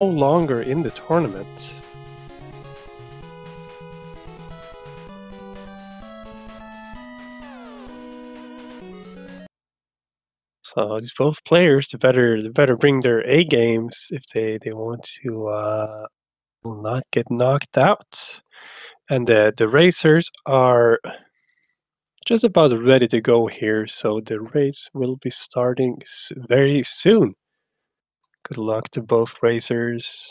no longer in the tournament. So these both players, they better bring their A games if they want to not get knocked out. And the racers are just about ready to go here, so the race will be starting very soon. Good luck to both racers.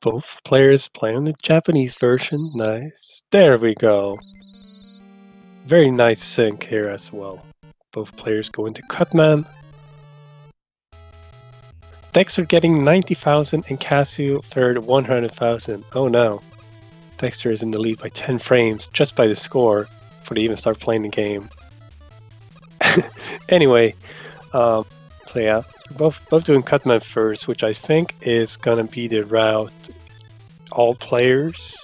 Both players play on the Japanese version. Nice. There we go. Very nice sync here as well. Both players go into Cutman. Dxtr getting 90,000 and Cassio third 100,000. Oh no. Dxtr is in the lead by 10 frames just by the score before they even start playing the game. Anyway, so yeah, both doing Cutman first, which I think is gonna be the route all players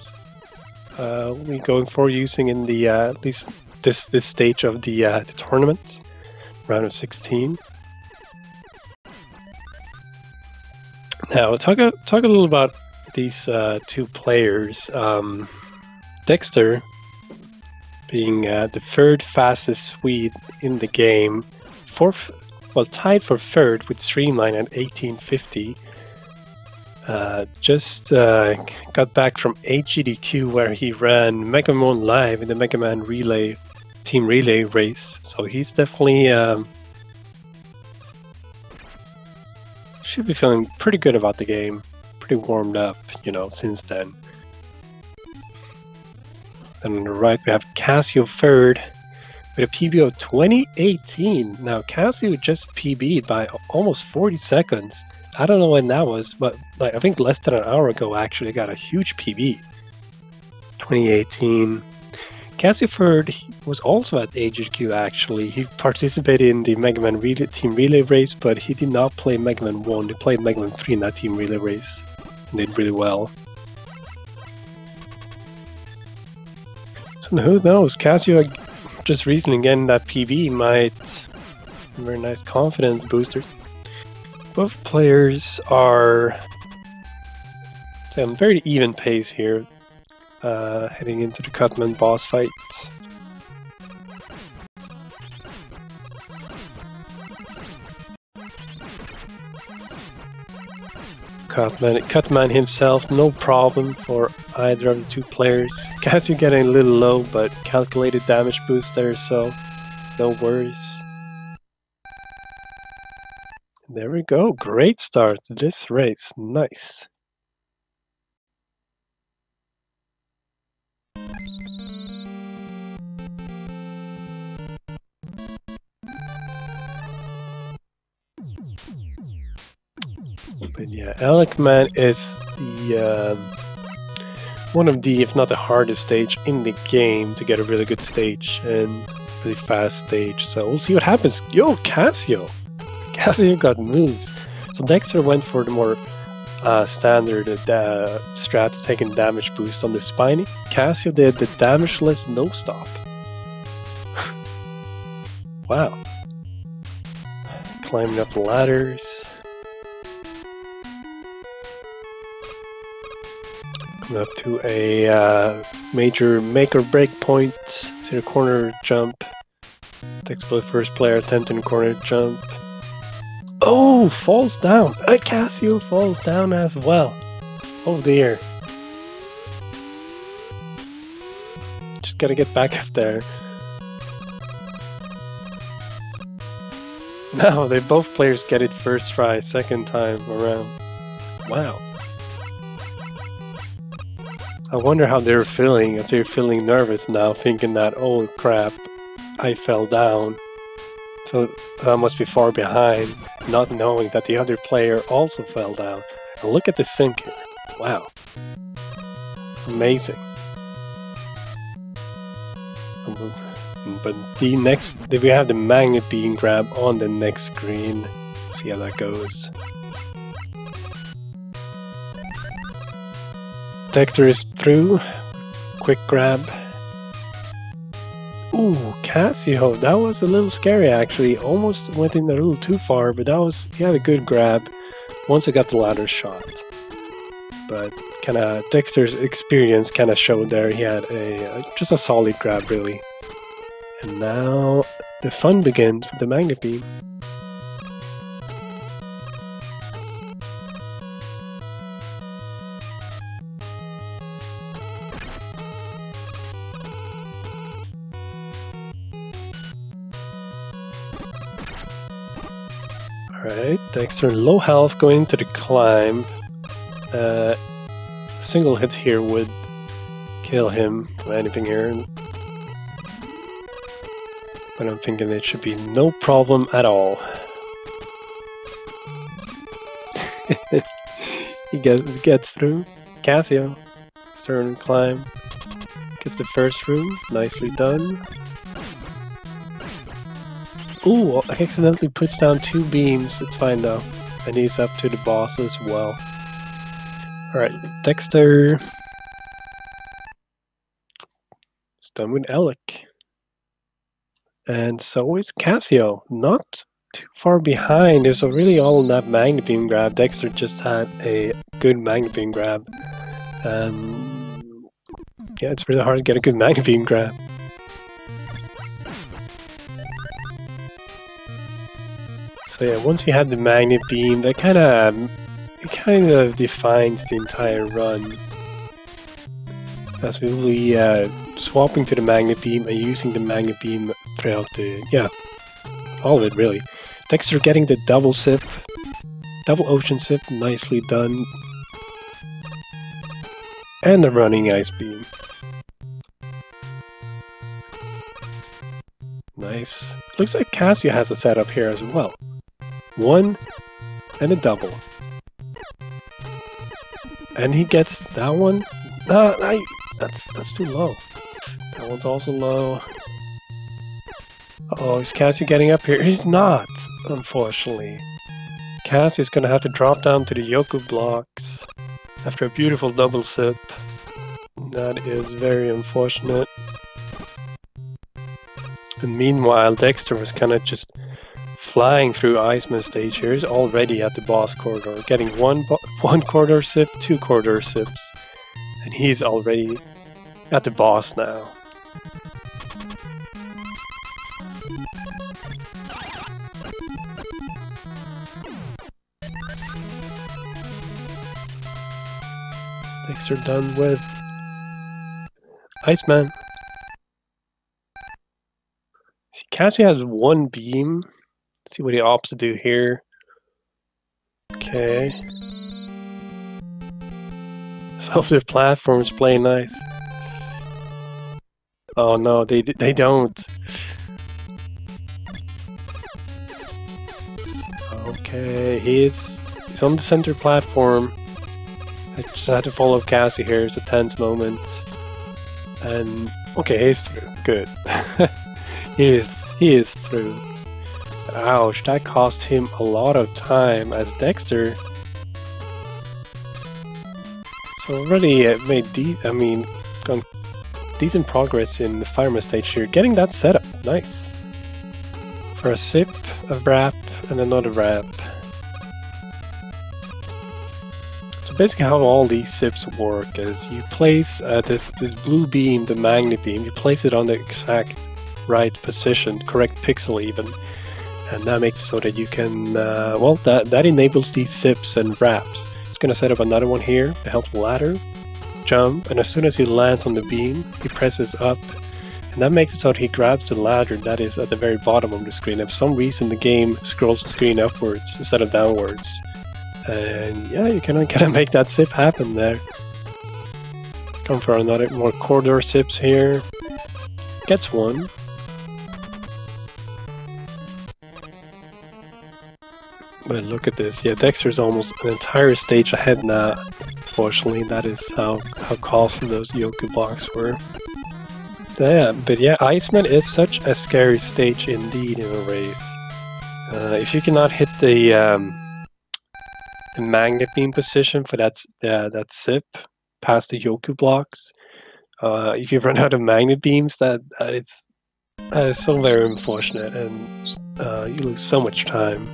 will be going for using in the at least this stage of the tournament, round of 16. Now talk a little about these two players. Dxtr being the third fastest Swede in the game, tied for third with Streamline at 1850. Just got back from HGDQ where he ran MM1 live in the Mega Man relay team relay race, so he's definitely should be feeling pretty good about the game, pretty warmed up, you know, since then. And on the right we have Cassio third with a PB of 2018. Now Cassio just PB'd by almost 40 seconds. I don't know when that was, but like I think less than an hour ago actually got a huge PB. 2018. Cassio third was also at HGQ actually. He participated in the Mega Man team relay race, but he did not play Mega Man 1. He played Mega Man 3 in that team relay race and did really well. So who knows? Cassio just recently getting that PB might be a very nice confidence booster. Both players are on very even pace here, heading into the Cutman boss fight. Cutman himself, no problem for either of the two players. Cassio getting a little low, but calculated damage boost there, so no worries. There we go, great start to this race, nice. But yeah, Alec-Man is the one of the, if not the hardest stage in the game to get a really good stage and really fast stage. So we'll see what happens. Yo, Cassio! Cassio got moves. So Dxtr went for the more standard strat of taking damage boost on the Spiny. Cassio did the damageless no stop. Wow. Climbing up the ladders. Coming up to a major make or break point. See the corner jump. Takes the first player attempting corner jump. Oh, falls down. Cassio falls down as well. Oh dear. Just gotta get back up there. No, they both players get it first try, second time around. Wow. I wonder how they're feeling, if they're feeling nervous now, thinking that, oh crap, I fell down. So I must be far behind, not knowing that the other player also fell down. And look at the sync here. Wow. Amazing. But we have the magnet beam grab on the next screen. See how that goes. Dxtr is through. Quick grab. Ooh, Cassio, that was a little scary actually. Almost went in a little too far, but he had a good grab once I got the ladder shot. But kinda Dexter's experience kinda showed there. He had just a solid grab really. And now the fun begins with the magnet beam. Alright, Dxtr low health going into the climb. Single hit here would kill him or anything here. But I'm thinking it should be no problem at all. He gets through. Cassio, turn climb. Gets the first room, nicely done. Ooh, accidentally puts down 2 beams, it's fine though. And he's up to the boss as well. Alright, Dxtr is done with Alec. And so is Cassio, not too far behind. There's really all in that magnet beam grab. Dxtr just had a good magnet beam grab. Yeah, it's really hard to get a good magnet beam grab. So yeah, once we have the magnet beam, that kind of defines the entire run. As we will be swapping to the magnet beam and using the magnet beam throughout all of it really. Dxtr getting the double ocean sip, nicely done. And the running ice beam. Nice. Looks like Cassio has a setup here as well. 1 and a double. And he gets that one. That's too low. That one's also low. Uh-oh, is Cassio getting up here? He's not, unfortunately. Cassio's gonna have to drop down to the Yoku blocks after a beautiful double sip. That is very unfortunate. And meanwhile, Dxtr was kind of just flying through Iceman stage here. He's already at the boss corridor, getting one corridor sip, 2 corridor sips, and he's already at the boss now. Dxtr done with Iceman. See, Cassio has 1 beam. Let's see what he opts to do here. Okay. So the platforms play nice. Oh no, they don't. Okay, he's on the center platform. I just had to follow Cassio here. It's a tense moment. And okay, he's through. Good. he is through. Ouch, that cost him a lot of time as Dxtr. So already made decent progress in the fireman stage here. Getting that set up, nice. For a sip, a wrap, and another wrap. So basically how all these sips work is you place this blue beam, the magnet beam, you place it on the exact right position, correct pixel even. And that makes it so that you can, that enables these sips and wraps. It's going to set up another one here, the helpful ladder, jump, and as soon as he lands on the beam, he presses up, and that makes it so that he grabs the ladder that is at the very bottom of the screen. And for some reason the game scrolls the screen upwards instead of downwards. And yeah, you can kind of make that sip happen there. Going for another more corridor sips here. Gets 1. But look at this, yeah, Dxtr's almost an entire stage ahead now. Fortunately, that is how costly those Yoku blocks were. Yeah, but yeah, Iceman is such a scary stage indeed in a race. If you cannot hit the magnet beam position for that zip past the Yoku blocks, if you run out of magnet beams, that is so very unfortunate, and you lose so much time.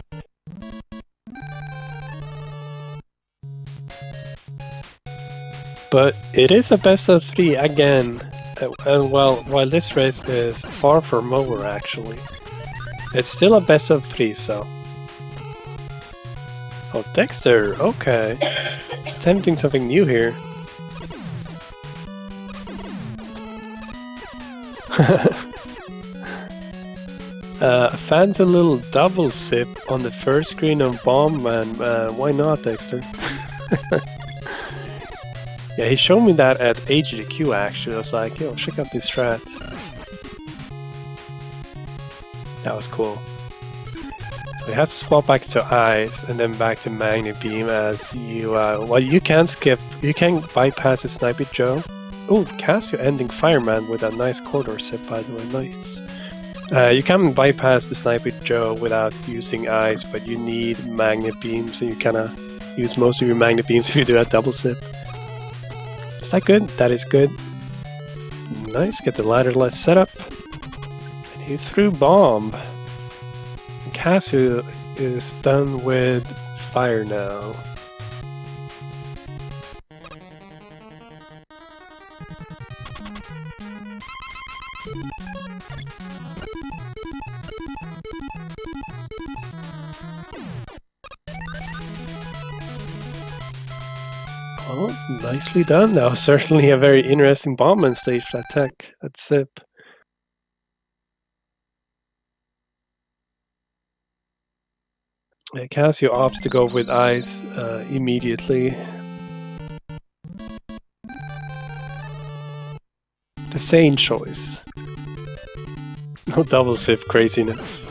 But it is a best of 3 again, and while this race is far from over actually, it's still a best of 3, so... Oh, Dxtr, okay. Attempting something new here. Fancy little double sip on the first screen of Bomb, man. Why not, Dxtr? Yeah, he showed me that at HDQ actually. I was like, yo, check out this strat. That was cool. So he has to swap back to Ice and then back to Magnet Beam as you, well, you can skip, you can bypass the Sniper Joe. Oh, Cassio ending Fireman with a nice corridor sip, by the way, nice. You can bypass the Sniper Joe without using Ice, but you need Magnet Beam, so you kinda use most of your Magnet Beams if you do that double sip. Is that good? That is good. Nice, get the ladder set up. And he threw Bomb. Cassio is done with fire now. Well, nicely done. That was certainly a very interesting bombman stage for that tech. That zip. Cassio opts to go with Ice immediately. The sane choice. No double sip craziness.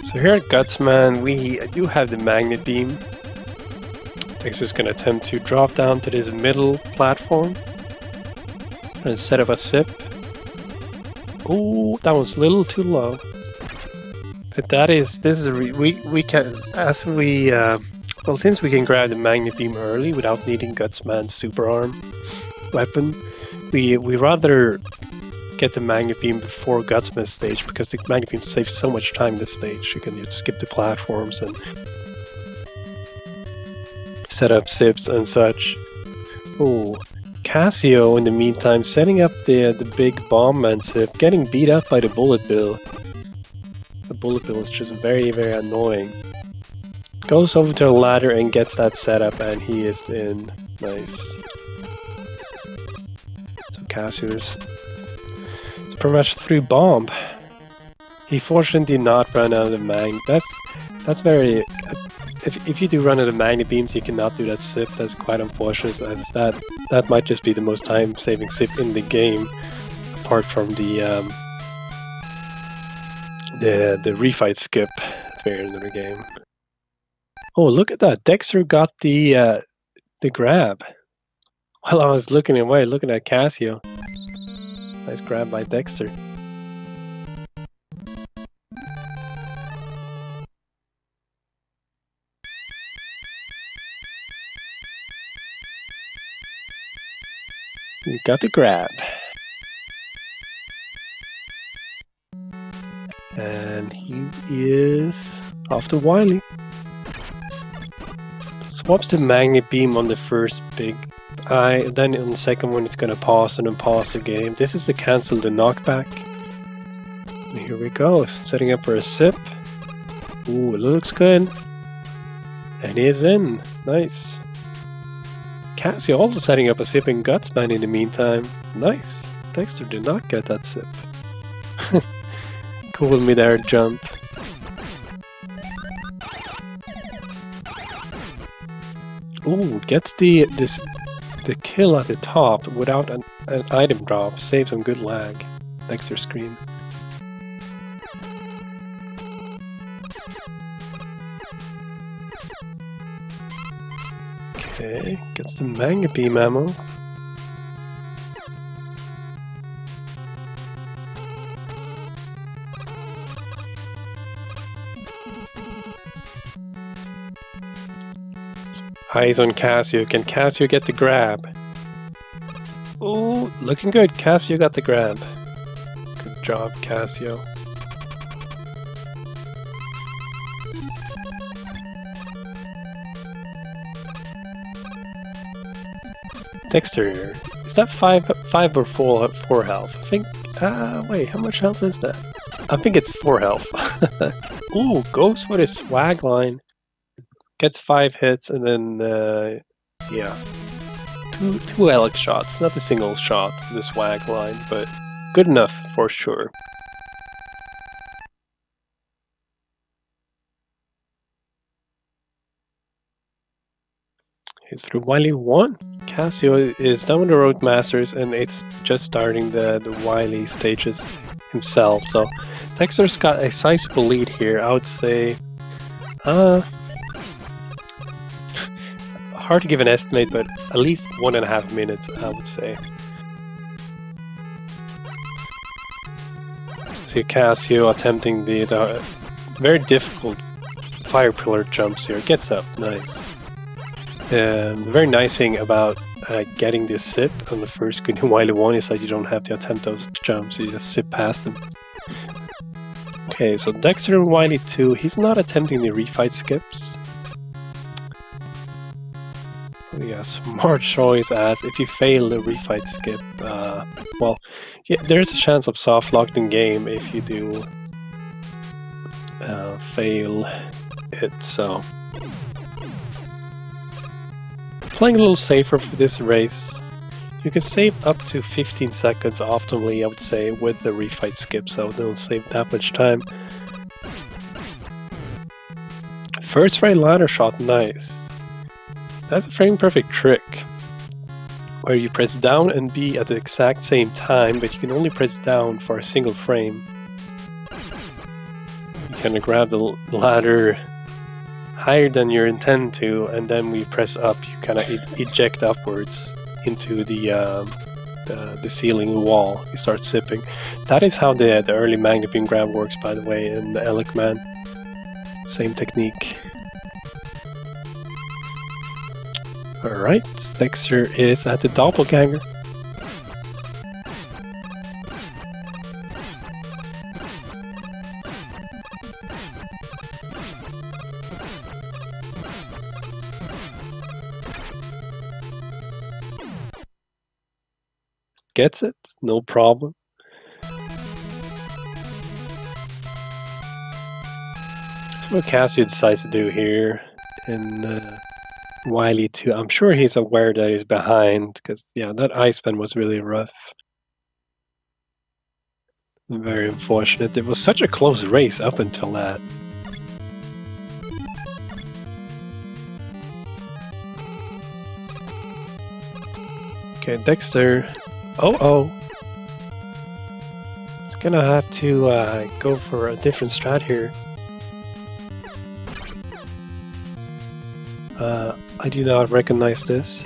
So here at Gutsman, we do have the Magnet Beam. Dxtr's gonna attempt to drop down to this middle platform and set up a sip. Oh, that was a little too low. But this is we can, as we well, since we can grab the Magnet Beam early without needing Gutsman's super arm weapon, we rather get the Magnet Beam before Gutsman's stage, because the Magnet Beam saves so much time this stage. You can just skip the platforms and set up sips and such. Oh, Cassio in the meantime setting up the big bombman sip, getting beat up by the bullet bill. The bullet bill is just very, very annoying. Goes over to the ladder and gets that set up, and he is in. Nice. So Cassio is pretty much through Bomb. He fortunately did not run out of the mag. That's very. If you do run out of magnet beams, you cannot do that sip. That's quite unfortunate, as that might just be the most time-saving sip in the game, apart from the refight skip at the very end of the game. Oh, look at that! Dxtr got the grab. While I was looking away, looking at Cassio. Nice grab by Dxtr. You got the grab. And he is off to Wily. Swaps the magnet beam on the first big eye, and then on the second one it's gonna pause and then pause the game. This is to cancel the knockback. And here we go, setting up for a sip. Ooh, it looks good. And he's in. Nice. Cassio also setting up a sipping Gutsman in the meantime. Nice. Dxtr did not get that sip. Cool mid-air jump. Ooh, gets the kill at the top without an item drop. Saves some good lag. Dxtr screen. Okay, gets the Magnet Beam ammo. Eyes on Cassio. Can Cassio get the grab? Oh, looking good. Cassio got the grab. Good job, Cassio. Dxtr, is that 5 or 4 health? I think. Wait, how much health is that? I think it's 4 health. Ooh, goes for the swag line. Gets 5 hits and then, yeah, two Alex shots. Not a single shot for the swag line, but good enough for sure. He's through Wily 1. Cassio is down the road masters and it's just starting the Wily stages himself. So Dxtr's got a sizable lead here. I would say hard to give an estimate, but at least 1.5 minutes, I would say. See Cassio attempting the very difficult fire pillar jumps here. Gets up, nice. The very nice thing about getting this sip on the first good Wily 1 is that you don't have to attempt those jumps, you just zip past them. Okay, so Dxtr and Wily 2, he's not attempting the refight skips. Oh yeah, smart choice, as if you fail the refight skip, well, yeah, there's a chance of soft locked in game if you do fail it, so... Playing a little safer for this race. You can save up to 15 seconds optimally, I would say, with the refight skip, so don't save that much time. First right ladder shot, nice. That's a frame perfect trick, where you press down and B at the exact same time, but you can only press down for a single frame. You kind of grab the ladder higher than you intend to, and then when you press up, you kind of eject upwards into the ceiling wall. You start sipping. That is how the early magnet beam grab works, by the way, in the Elikman. Same technique. Alright, Dxtr is at the doppelganger. Gets it, no problem. That's what Cassio decides to do here in Wily 2. I'm sure he's aware that he's behind, because yeah, that ice pen was really rough. Very unfortunate. It was such a close race up until that. Okay, Dxtr. Oh. It's gonna have to go for a different strat here. I do not recognize this.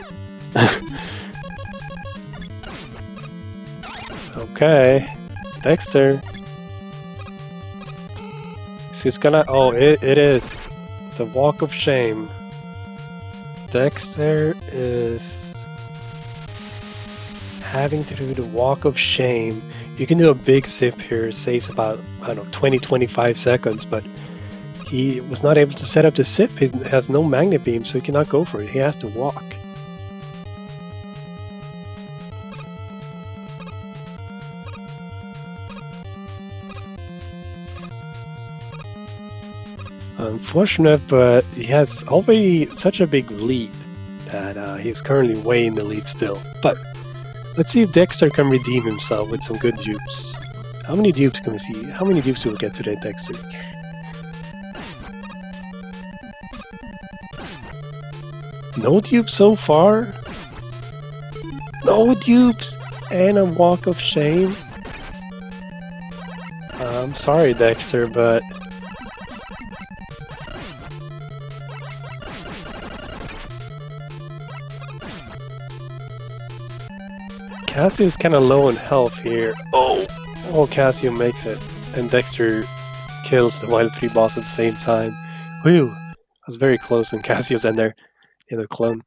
Okay, Dxtr. So it's gonna. Oh, it is. It's a walk of shame. Dxtr is having to do the walk of shame. You can do a big sip here, saves about, I don't know, 20-25 seconds, but he was not able to set up the sip. He has no magnet beam, so he cannot go for it. He has to walk. Unfortunate, but he has already such a big lead that he's currently way in the lead still. But let's see if Dxtr can redeem himself with some good dupes. How many dupes can we see? How many dupes will we get today, Dxtr? No dupes so far? No dupes! And a walk of shame? I'm sorry, Dxtr, but... Cassio's kind of low in health here. Oh, Cassio makes it. And Dxtr kills the Wily 3 boss at the same time. Whew, that was very close, and Cassio's in there. in a clone.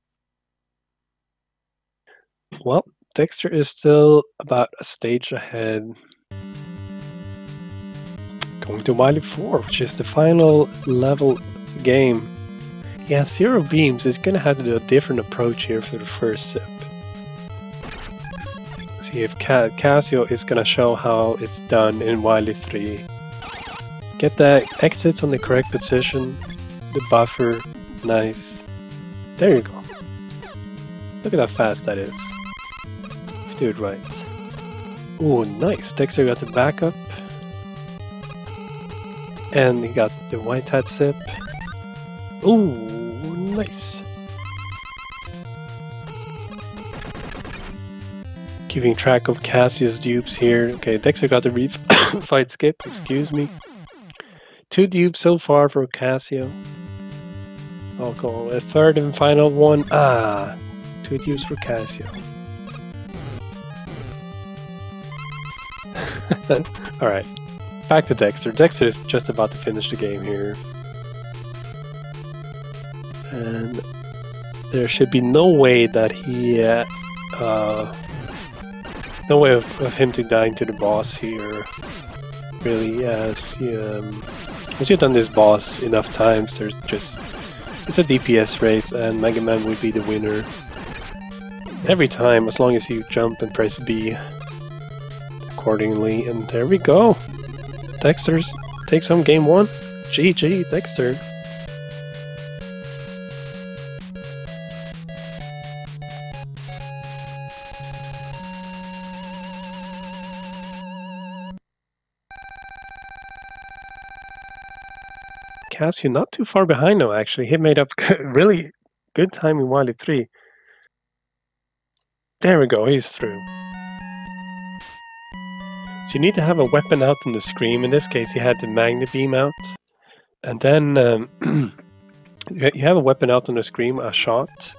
Well, Dxtr is still about a stage ahead. Going to Wily 4, which is the final level of the game. Yeah, Zero Beams is going to have to do a different approach here for the first sip. See if Cassio is going to show how it's done in Wily 3. Get the exits on the correct position, the buffer, nice. There you go. Look at how fast that is. Do it right. Oh, nice. Dxtr got the backup. And he got the white hat sip. Oh, nice. Keeping track of Cassio's dupes here. Okay, Dxtr got the fight skip, excuse me. 2 dupes so far for Cassio. I'll go a third and final one. 2 dupes for Cassio. Alright, back to Dxtr. Dxtr is just about to finish the game here. And there should be no way that he... no way of him to die to the boss here. Really, as he, once you've done this boss enough times, there's just... It's a DPS race and Mega Man will be the winner. Every time, as long as you jump and press B accordingly, and there we go. Dxtr takes home game 1. GG, Dxtr. Cassio not too far behind now, actually. He made up really good time in Wily 3. There we go, he's through. So you need to have a weapon out on the screen. In this case, he had the Magna Beam out. And then you have a weapon out on the screen, a shot.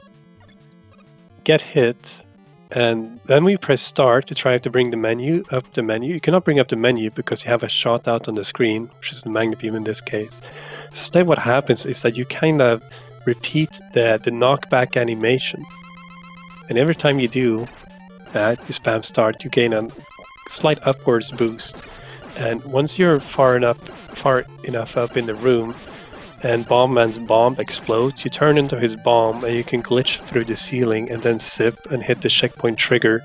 Get hit. And then we press start to try to bring the menu up the menu. You cannot bring up the menu because you have a shot out on the screen, which is the Magna Beam in this case. So instead what happens is that you kind of repeat the knockback animation. And every time you do that, you spam start, you gain a slight upwards boost. And once you're far enough up in the room and Bomb Man's bomb explodes, you turn into his bomb and you can glitch through the ceiling and then sip and hit the checkpoint trigger.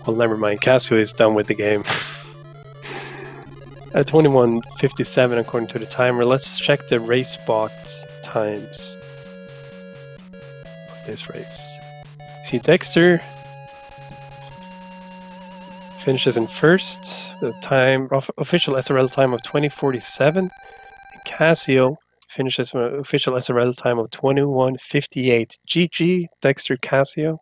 Well, never mind, Cassio is done with the game. At 21:57 according to the timer, let's check the race bot times. This race. See, Dxtr finishes in first, the time official SRL time of 20:47. And Cassio finishes with an official SRL time of 21:58. GG, Dxtr Cassio.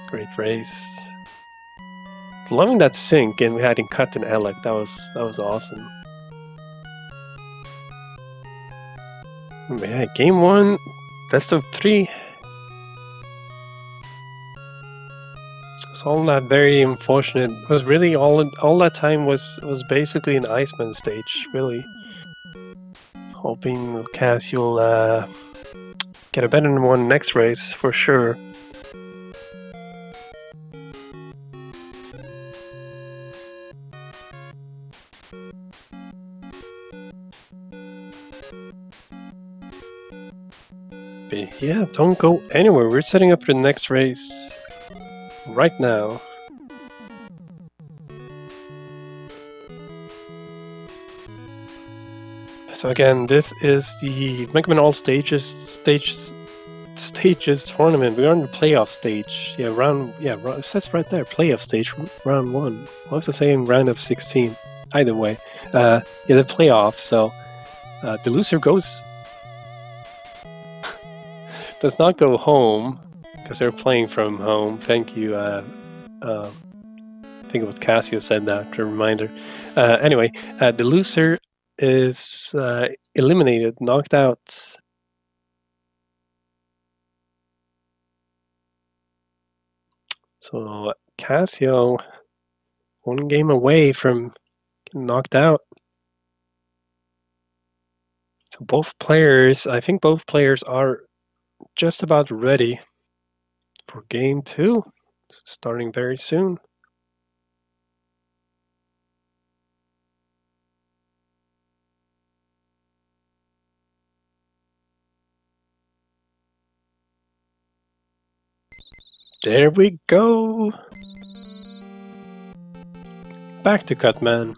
Great race. Loving that sync, and we had in Cut and Alec. That was awesome. Yeah, game 1, best of 3. It's all that very unfortunate. It was really all that time was basically an Iceman stage, really. Hoping Cassio will get a better one next race for sure. But yeah, don't go anywhere. We're setting up for the next race right now. So again, this is the Mega Man All Stages Tournament. We're on the playoff stage. It says right there, playoff stage, round 1. I was saying round of 16. Either way, the playoff. So the loser does not go home because they're playing from home. Thank you. I think it was Cassio said that. A reminder. Anyway, the loser is eliminated, knocked out. So Cassio, one game away from getting knocked out. I think both players are just about ready for game 2, starting very soon. There we go. Back to Cutman.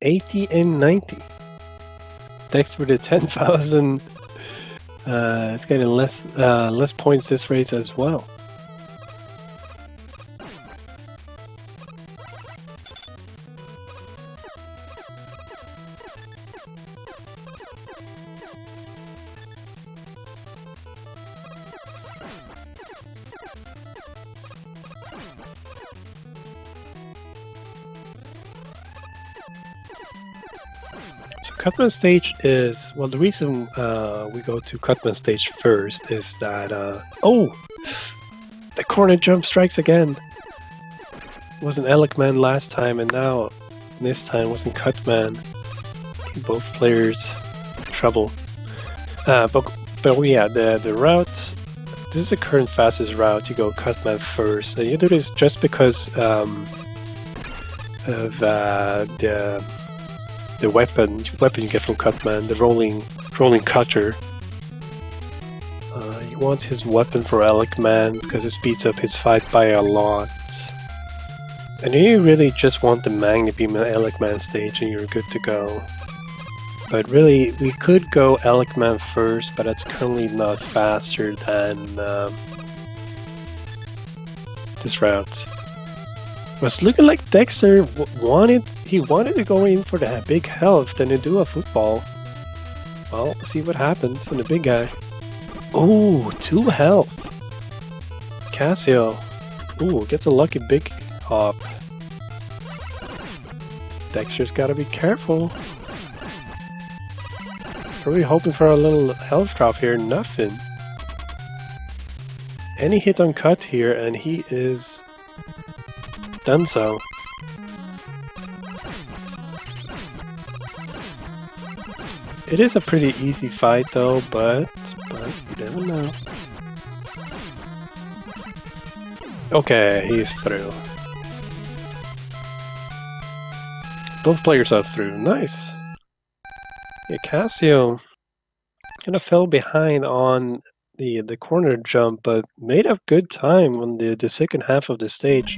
80 and 90. Dxtr with the 10,000. It's getting less points this race as well. Cutman stage is, well, the reason we go to Cutman stage first is that, oh! The corner jump strikes again! It was an Elecman last time, and now, this time, wasn't Cutman. Both players trouble. But yeah, the routes, this is the current fastest route. You go Cutman first, and you do this just because of the weapon you get from Cutman, the rolling cutter. You want his weapon for Elecman because it speeds up his fight by a lot. And you really just want the Magna Beam Elecman stage and you're good to go. But really, we could go Elecman first, but that's currently not faster than this route. Was looking like Dxtr wanted to go in for the big health than to do a football. Well, see what happens on the big guy. Oh, 2 health. Cassio. Ooh, gets a lucky big hop. Dexter's gotta be careful. Probably hoping for a little health drop here. Nothing. Any hit on cut here and he is done so. It is a pretty easy fight though, but you never know. Okay, he's through. Both players are through. Nice. Yeah, Cassio kind of fell behind on the corner jump, but made up good time on the second half of the stage.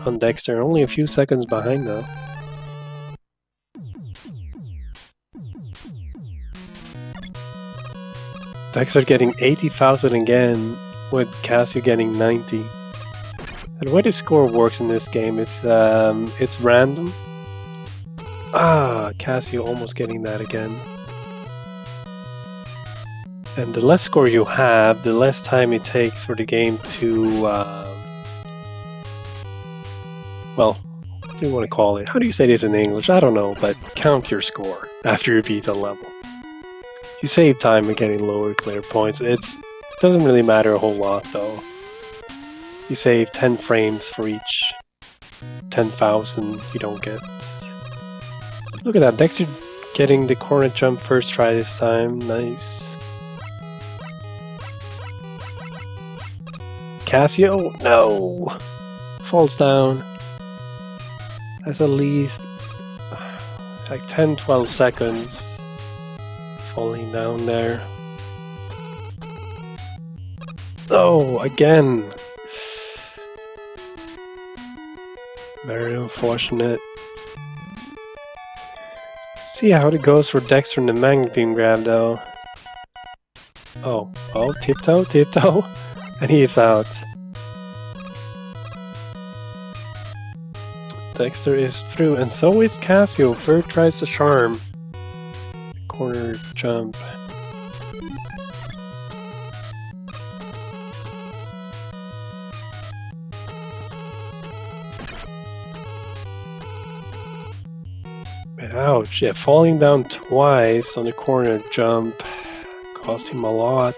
On Dxtr, only a few seconds behind though. Dxtr getting 80,000 again, with Cassio getting 90. And the way the score works in this game, it's random. Ah, Cassio almost getting that again. And the less score you have, the less time it takes for the game to well, what do you want to call it? How do you say this in English? I don't know, but count your score after you beat a level. You save time in getting lower clear points. It doesn't really matter a whole lot though. You save 10 frames for each 10,000 you don't get. Look at that, Dxtr getting the corner jump first try this time. Nice. Cassio, no! Falls down. That's at least like 10-12 seconds falling down there. Oh, again! Very unfortunate. See how it goes for Dxtr in the Magna Beam grab though. Oh, tiptoe, and he's out. Dxtr is through, and so is Cassio. Third tries the charm. Corner jump. Ouch, yeah, falling down twice on the corner jump cost him a lot.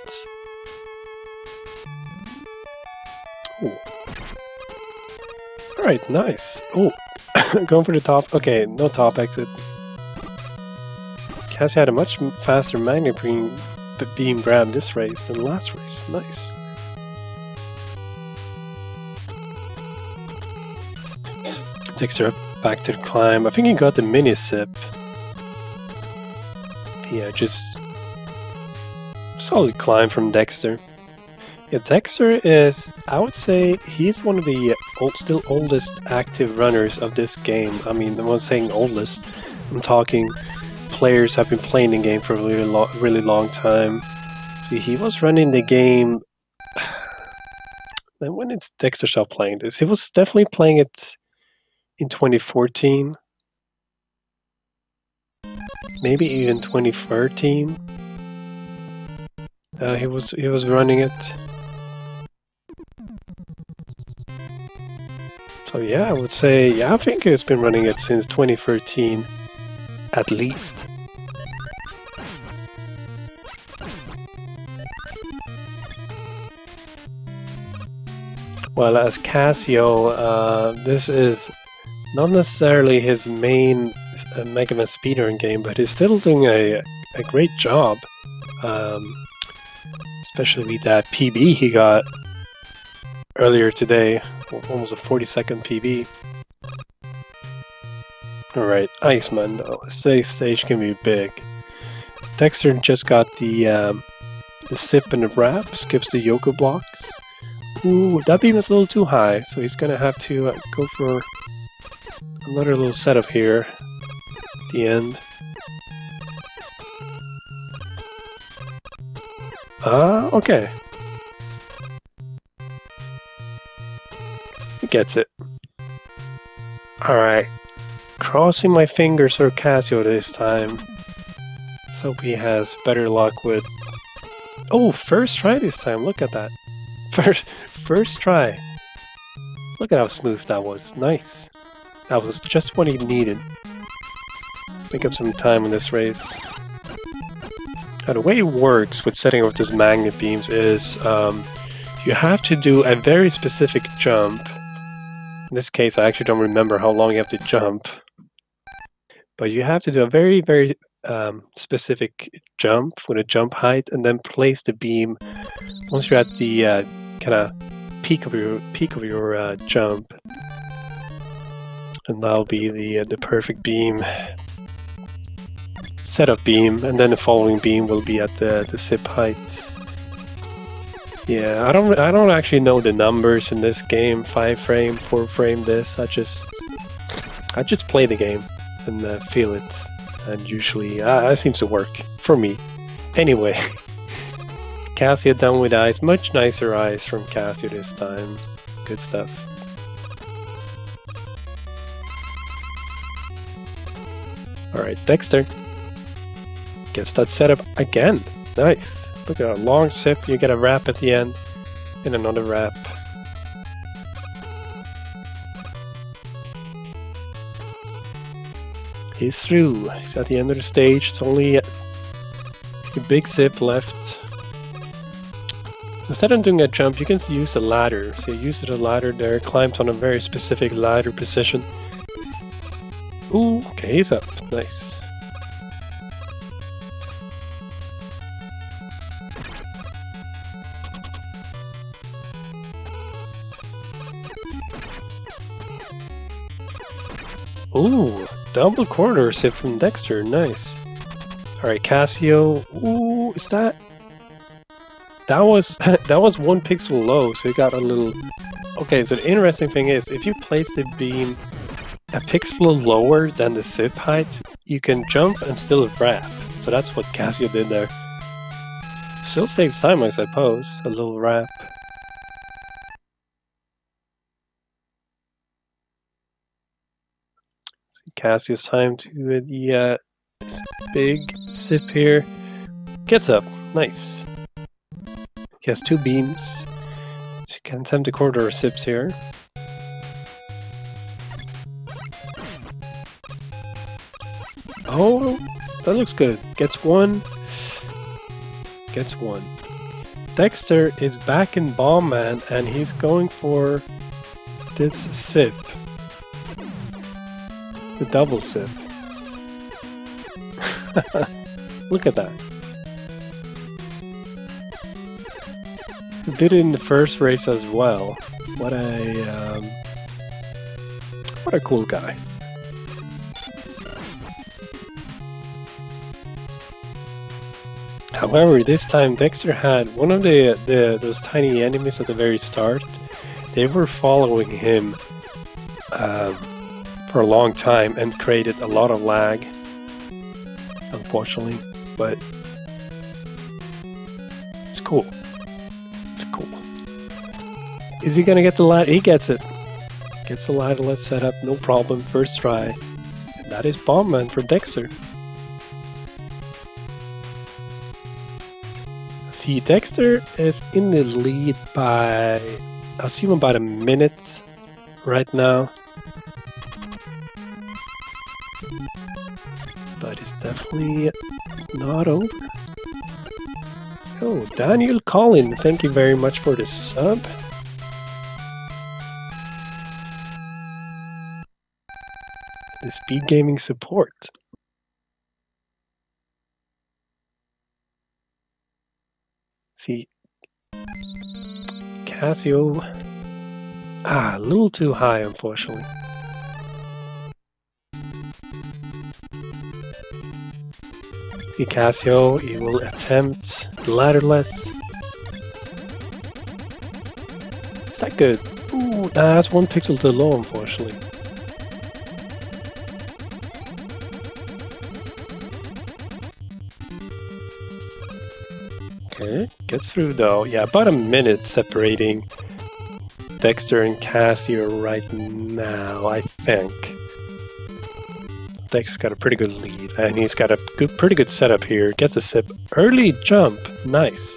Ooh. Alright, nice. Oh, Going for the top. Okay, no top exit. Cassio had a much faster magnet beam grab this race than last race. Nice. Dxtr up back to the climb. I think he got the mini sip. Yeah, just solid climb from Dxtr. Yeah, Dxtr is, I would say, he's one of the still oldest active runners of this game. I mean, I'm not saying oldest. I'm talking players have been playing the game for a really long time. See, he was running the game. Then when did Dxtr stop playing this? He was definitely playing it in 2014. Maybe even 2013. He was running it. So yeah, I would say, yeah, I think he's been running it since 2013, at least. Well, as Cassio, this is not necessarily his main Mega Man speedrun game, but he's still doing a great job. Especially with that PB he got earlier today, almost a 40-second PB. Alright, Iceman though. This stage can be big. Dxtr just got the sip and the wrap, skips the Yoko blocks. Ooh, that beam is a little too high, so he's gonna have to go for another little setup here at the end. Okay. He gets it. Alright. Crossing my fingers for Cassio this time. Let's hope he has better luck with... Oh, first try this time. Look at that. First try. Look at how smooth that was. Nice. That was just what he needed. Pick up some time in this race. Now, the way it works with setting up these magnet beams is you have to do a very specific jump. In this case, I actually don't remember how long you have to jump. But you have to do a very, very specific jump with a jump height, and then place the beam once you're at the kind of peak of your jump, and that'll be the perfect beam, setup beam, and then the following beam will be at the sip height. Yeah, I don't actually know the numbers in this game. 5 frame, 4 frame. This I just play the game and feel it, and usually it seems to work for me. Anyway. Cassio done with eyes. Much nicer eyes from Cassio this time. Good stuff. Alright, Dxtr gets that setup again. Nice. Look at a long sip. You get a wrap at the end. And another wrap. He's through. He's at the end of the stage. It's only a big sip left. Instead of doing a jump, you can use a ladder. So you use the ladder there, climbs on a very specific ladder position. Ooh, okay, he's up. Nice. Ooh, double corridor sip from Dxtr. Nice. Alright, Cassio. Ooh, is that... That was 1 pixel low, so you got a little... Okay, so the interesting thing is, if you place the beam a pixel lower than the sip height, you can jump and still wrap. So that's what Cassio did there. Still saves time, I suppose. A little wrap. See Cassio's time to the big sip here. Gets up. Nice. He has 2 beams, so you can attempt to corridor sips here. Oh, that looks good. Gets 1. Gets 1. Dxtr is back in Bomb Man, and he's going for this sip. the double sip. Look at that. He did it in the first race as well. What a cool guy. However, this time Dxtr had one of those tiny enemies at the very start. They were following him for a long time and created a lot of lag, unfortunately, but it's cool. It's cool. Is he gonna get the ladder? He gets it. Gets the ladder, let's set up, no problem, first try. And that is Bomb Man for Dxtr. See, Dxtr is in the lead by, I assume, about a minute right now. But it's definitely not over. Oh, Daniel Collin, thank you very much for the sub. The speed gaming support. See, Cassio, a little too high, unfortunately. See, Cassio, he will attempt the ladderless. Is that good? Ooh, that's 1 pixel too low, unfortunately. Okay, gets through though. Yeah, about a minute separating Dxtr and Cassio right now, I think. Dxtr's got a pretty good lead, and he's got a pretty good setup here. Gets a sip. Early jump. Nice.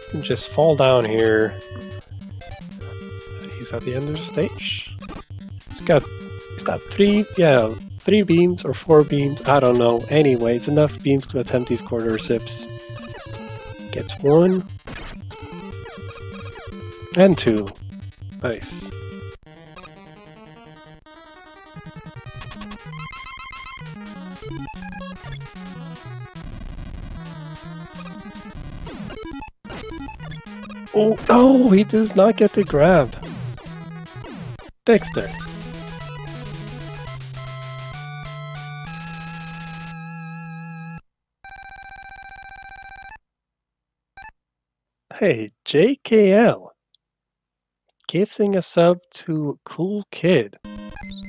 Can just fall down here. He's at the end of the stage. He's got 3 beams or 4 beams, I don't know. Anyway, it's enough beams to attempt these quarter sips. Gets 1 and 2. Nice. Oh, no, he does not get the grab. Dxtr. Hey, JKL. Gifting a sub to Cool Kid.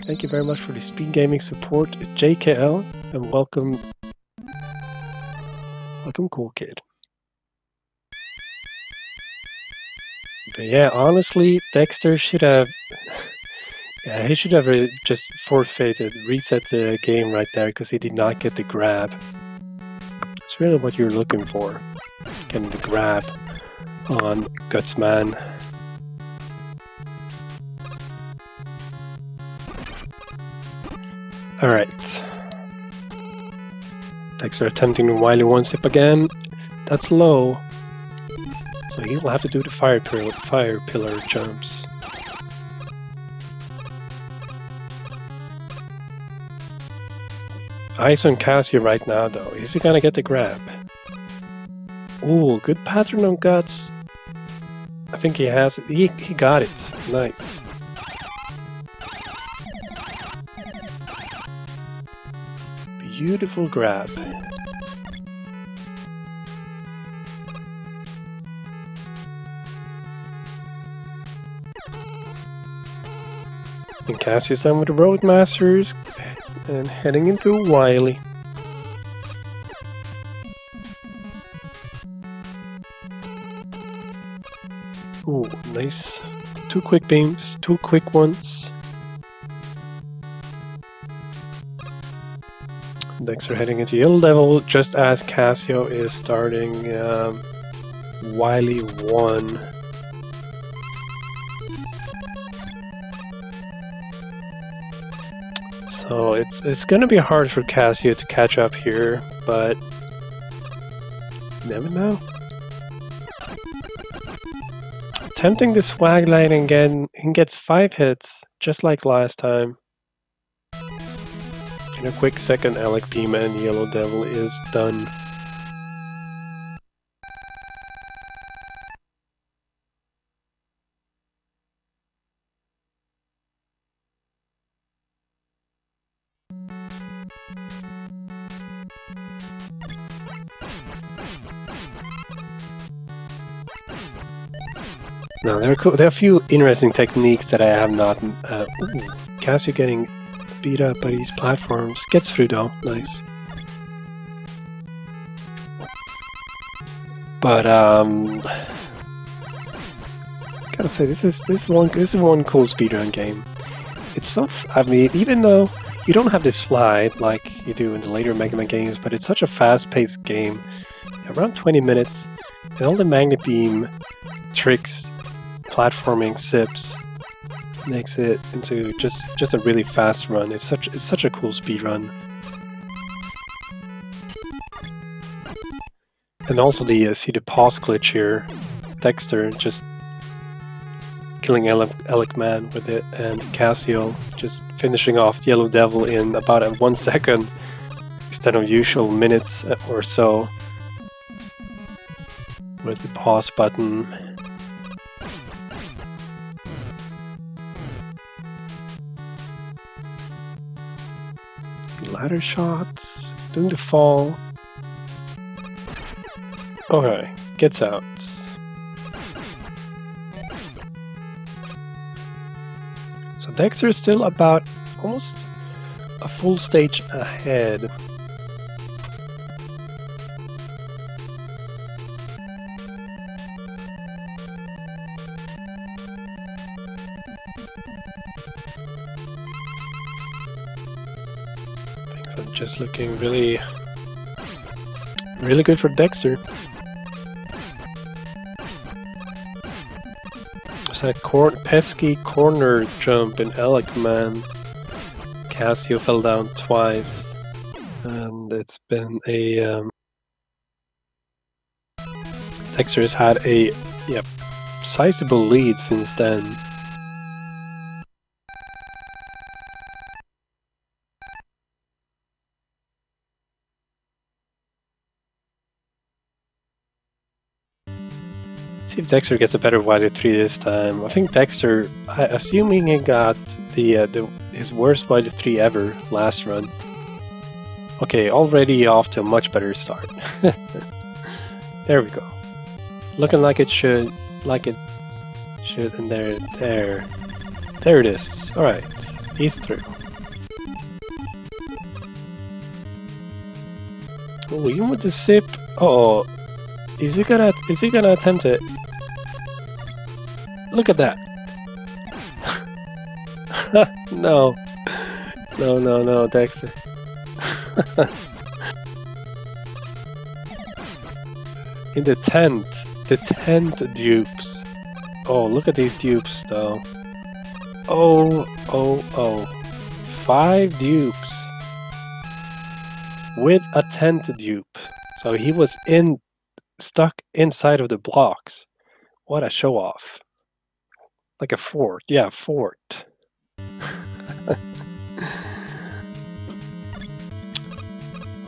Thank you very much for the speed gaming support, JKL, and welcome. Welcome, Cool Kid. But yeah, honestly, Dxtr should have... yeah, he should have just forfeited, reset the game right there, because he did not get the grab. It's really what you're looking for. Getting the grab on Gutsman. Alright. Dxtr attempting the wily 1 sip again. That's low. So he'll have to do the fire pillar jumps. Eyes on Cassio right now though. Is he gonna get the grab? Ooh, good pattern on Guts. I think he has it. He got it. Nice. Beautiful grab. And Cassio's done with the Roadmasters and heading into Wily. Ooh, nice. 2 quick beams, 2 quick ones. Dxtr heading into Yellow Devil just as Cassio is starting Wily 1. So it's gonna be hard for Cassio to catch up here, but never know. Attempting the swag line again, he gets 5 hits, just like last time. In a quick second, Alec Beam and Yellow Devil is done. Now there are a few interesting techniques that I have not. Cassio getting beat up by these platforms. Gets through though, nice. But gotta say this is one cool speedrun game. It's tough. I mean, even though you don't have this slide like you do in the later Mega Man games, but it's such a fast-paced game. Around 20 minutes, and all the magnet beam tricks, platforming, sips makes it into just a really fast run. It's such a cool speed run. And also the see the pause glitch here, Dxtr just killing Alec Man with it, and Cassio just finishing off Yellow Devil in about 1 second instead of usual minutes or so with the pause button. Ladder shots, doing the fall. Okay, gets out. So Dxtr is still about almost a full stage ahead. Just looking really good for Dxtr. It's that pesky corner jump in Alec Man. Cassio fell down twice, and it's been a Dxtr has had a sizable lead since then. See if Dxtr gets a better Wily 3 this time. I think Dxtr, assuming he got his worst Wily 3 ever last run. Okay, already off to a much better start. There we go. Looking like it should, and there it is. All right, he's through. Oh, even with the sip. Oh, is he gonna attempt it? Look at that. No, Dxtr. In the tent dupes. Oh, look at these dupes though. Oh. 5 dupes with a tent dupe. So he was stuck inside of the blocks. What a show off. Like a fort. Yeah, fort.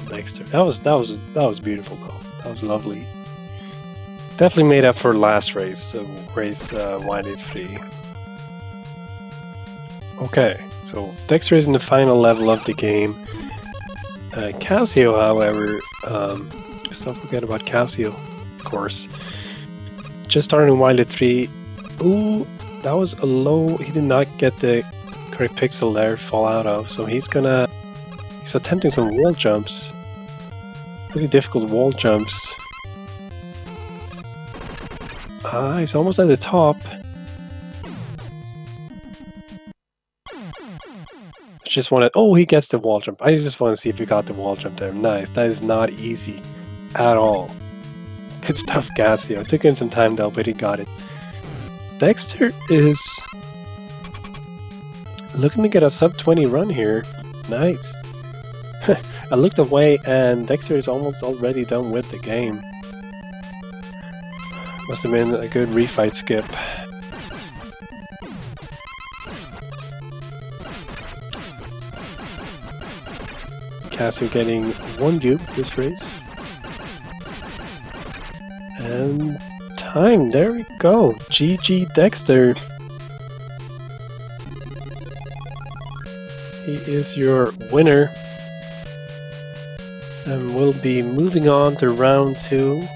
Dxtr. That was beautiful though. That was lovely. Definitely made up for last race, race YD3. Okay, so Dxtr is in the final level of the game. Cassio, however, just don't forget about Cassio, of course. Just starting YD3. Ooh, that was a low. He did not get the correct pixel there to fall out of, so he's attempting some wall jumps. Really difficult wall jumps. He's almost at the top. Just want to. Oh, he gets the wall jump. I just want to see if he got the wall jump there. Nice. That is not easy at all. Good stuff, Cassio. It took him some time though, but he got it. Dxtr is looking to get a sub 20 run here. Nice. I looked away and Dxtr is almost already done with the game. Must have been a good refight skip. Cassio getting one dupe this race. And time, there we go. GG Dxtr. He is your winner. And we'll be moving on to round 2 to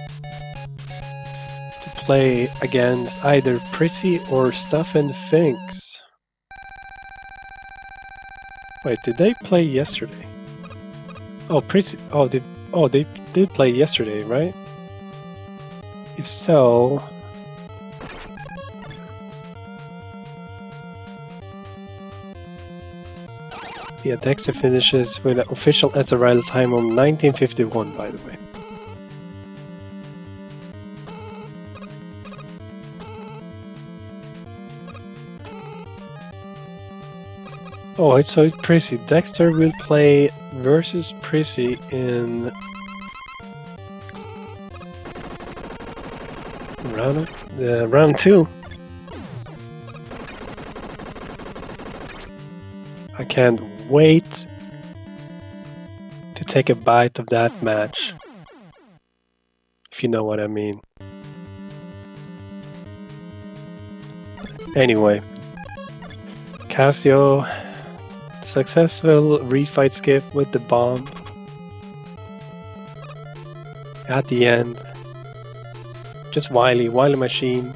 play against either Prissy or Stuff and Finks. Wait, did they play yesterday? Oh, Prissy. Oh, they did play yesterday, right? If so, yeah, Dxtr finishes with an official SRL time of 1951, by the way. Oh, it's so Prissy. Dxtr will play versus Prissy in round 2. I can't wait to take a bite of that match, if you know what I mean. Anyway, Cassio, successful refight skip with the bomb at the end. Just Wily machine.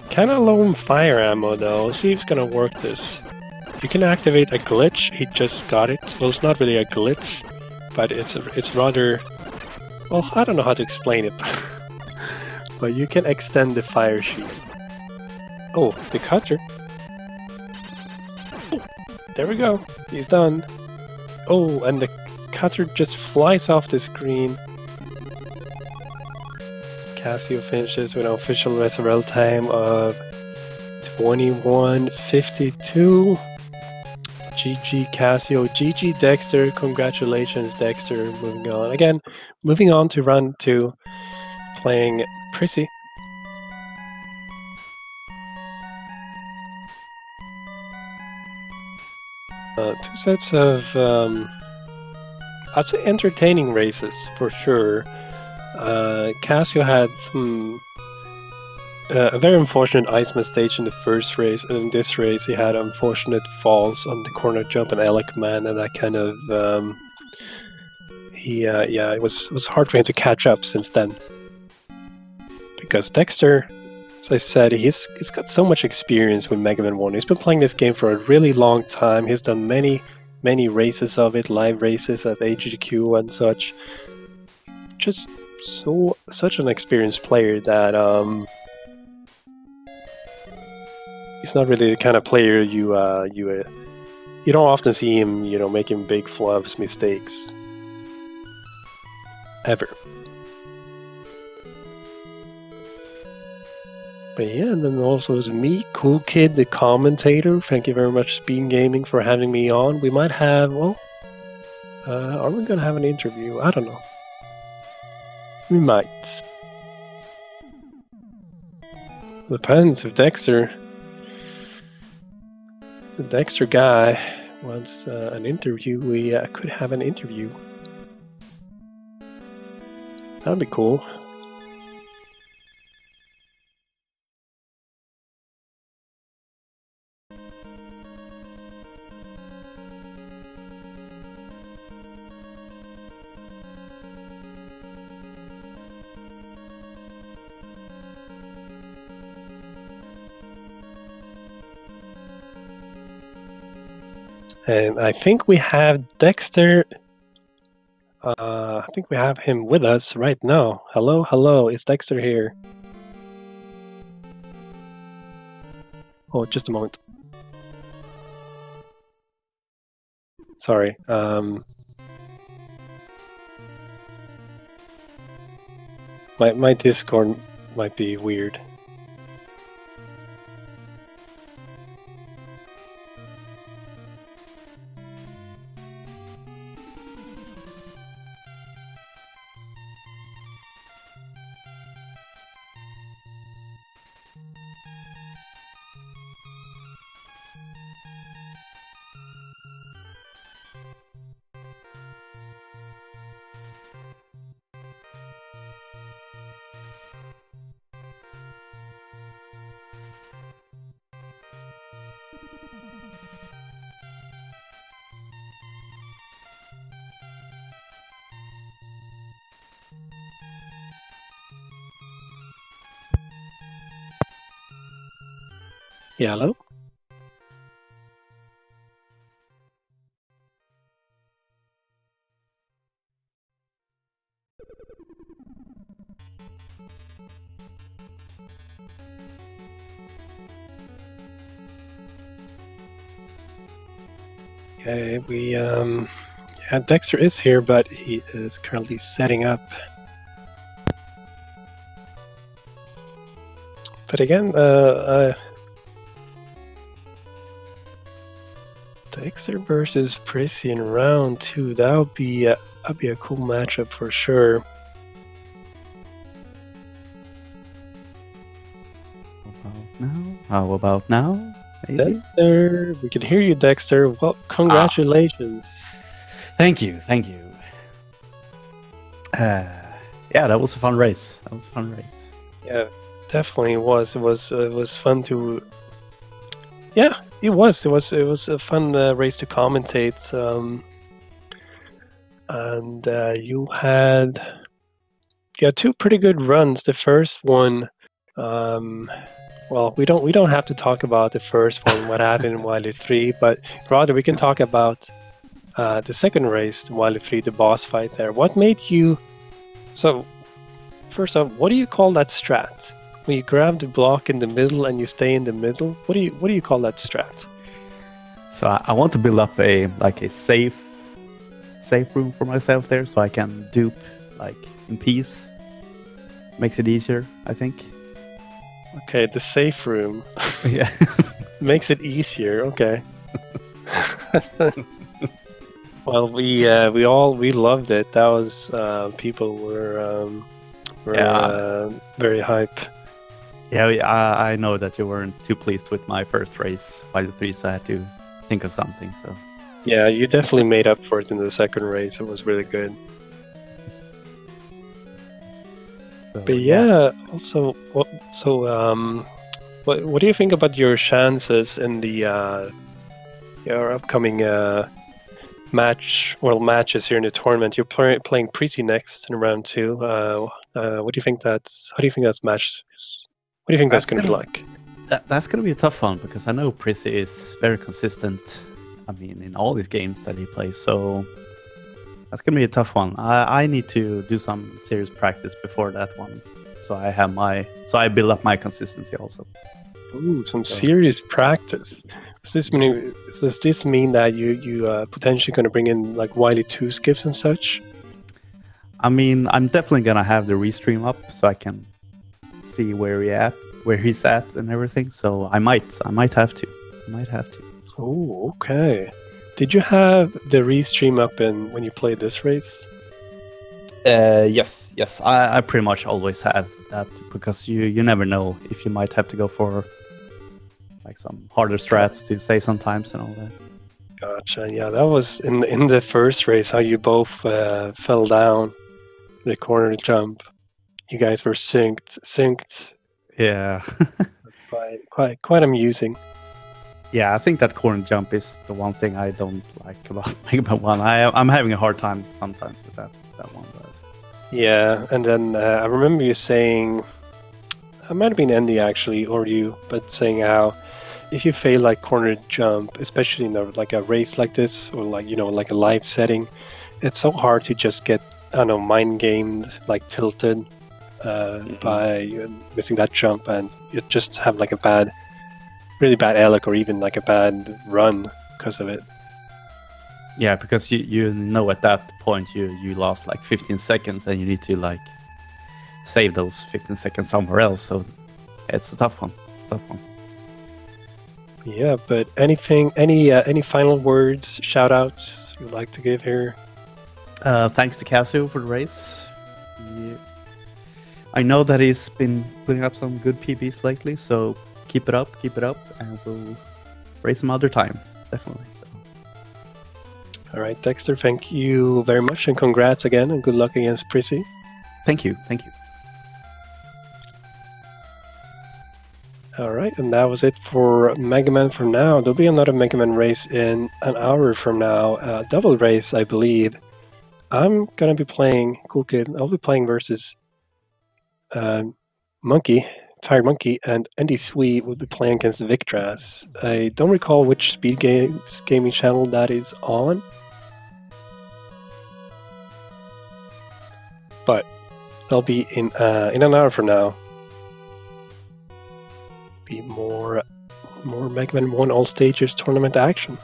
Kinda low on fire ammo though. See if it's gonna work this. You can activate a glitch. He just got it. Well, it's not really a glitch, but it's rather. Well, I don't know how to explain it, but you can extend the fire shield. Oh, the cutter. There we go. He's done. Oh, and the cutter just flies off the screen. Cassio finishes with an official SRL time of 21:52. GG Cassio, GG Dxtr. Congratulations, Dxtr. Moving on. Again, moving on to round 2, playing Prissy. Two sets of, I'd say, entertaining races for sure. Cassio had some a very unfortunate ice mistake in the first race, and in this race he had unfortunate falls on the corner jump and Elecman, and that kind of yeah, it was hard for him to catch up since then. Because Dxtr, as I said, he's got so much experience with Mega Man 1. He's been playing this game for a really long time. He's done many races of it, live races at AGDQ and such. Just such an experienced player that he's not really the kind of player you don't often see him, making big flubs, mistakes, ever. But yeah, and then also is me, Cool Kid, the commentator. Thank you very much, Speed Gaming, for having me on. We might have, well, are we gonna have an interview? I don't know. We might. Depends if the Dxtr guy wants an interview. We could have an interview. That'd be cool. And I think we have Dxtr. I think we have him with us right now. Hello, is Dxtr here? Oh, just a moment. Sorry. My Discord might be weird. Yeah, hello? Okay, yeah, Dxtr is here, but he is currently setting up. But again, Dxtr versus Prissy in round 2. That'd be a cool matchup for sure. How about now? Maybe? Dxtr, we can hear you, Dxtr. Well, congratulations. Thank you. Yeah, that was a fun race. Yeah, definitely was. It was fun to. Yeah, it was. It was a fun race to commentate. And you had two pretty good runs. The first one, well, we don't have to talk about the first one, what happened in Wily 3, but rather we can talk about the second race, Wily 3, the boss fight there. What made you? So, first off, what do you call that strat? When you grab the block in the middle and you stay in the middle, what do you call that strat? So I want to build up a safe room for myself there, so I can dupe in peace. Makes it easier, I think. Okay, the safe room. Yeah. Makes it easier. Okay. Well, we loved it. That was people were very hype. Yeah, I know that you weren't too pleased with my first race, Wild 3, so I had to think of something. So yeah, you definitely made up for it in the second race. It was really good. So, but yeah, also, what do you think about your chances in the your upcoming matches here in the tournament? You're playing Prissy next in round 2. What do you think that's? How do you think that's matched? What do you think that's going to be like? That's going to be a tough one, because I know Prissy is very consistent. I mean, in all these games that he plays, so that's going to be a tough one. I need to do some serious practice before that one, so I build up my consistency also. Ooh, some serious practice. Does this mean that you potentially going to bring in like Wily 2 skips and such? I mean, I'm definitely going to have the restream up so I can see where he's at and everything. So I might have to. Oh, okay. Did you have the restream up when you played this race? Yes. I pretty much always have that, because you never know if you might have to go for some harder strats to save sometimes and all that. Gotcha. Yeah, that was in the first race how you both fell down the corner jump. You guys were synced. Yeah. That's quite amusing. Yeah, I think that corner jump is the one thing I don't like about Mega 1. I'm having a hard time sometimes with that one. But... Yeah, and then I remember you saying, it might have been Andy actually, or you, but saying how if you fail like corner jump, especially in a race like this, or like a live setting, it's so hard to just get, I don't know, mind gamed, like tilted by missing that jump, and you just have like a really bad Alec, or even like a bad run because of it. Yeah, because you know at that point you lost like 15 seconds, and you need to save those 15 seconds somewhere else. So it's a tough one. Yeah, but any final words, shout outs you'd like to give here? Thanks to Cassio for the race. Yeah. I know that he's been putting up some good PBs lately, so keep it up, and we'll race some other time, definitely. So. All right, Dxtr, thank you very much, and congrats again, and good luck against Prissy. Thank you. All right, and that was it for Mega Man for now. There'll be another Mega Man race in an hour from now, double race, I believe. I'm gonna be playing Cool Kid. I'll be playing versus Monkey. Tired Monkey, and Andy Sweet will be playing against Victras. I don't recall which Speed Games gaming channel that is on, but they'll be in an hour from now. Be more MM1 All Stages Tournament action.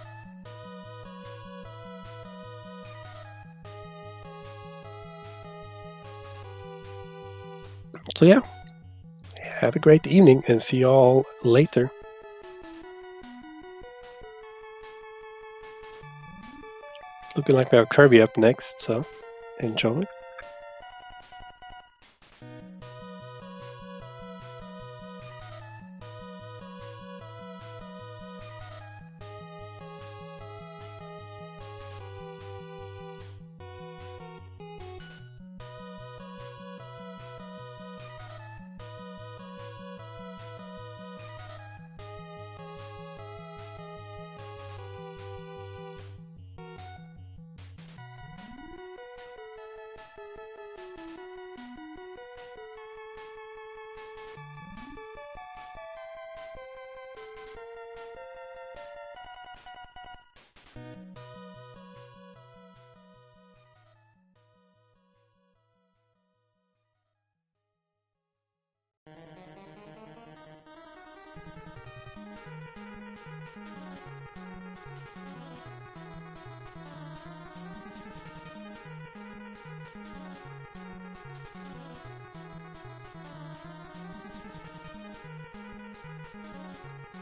So yeah, have a great evening and see you all later. Looking like we have Kirby up next, so enjoy.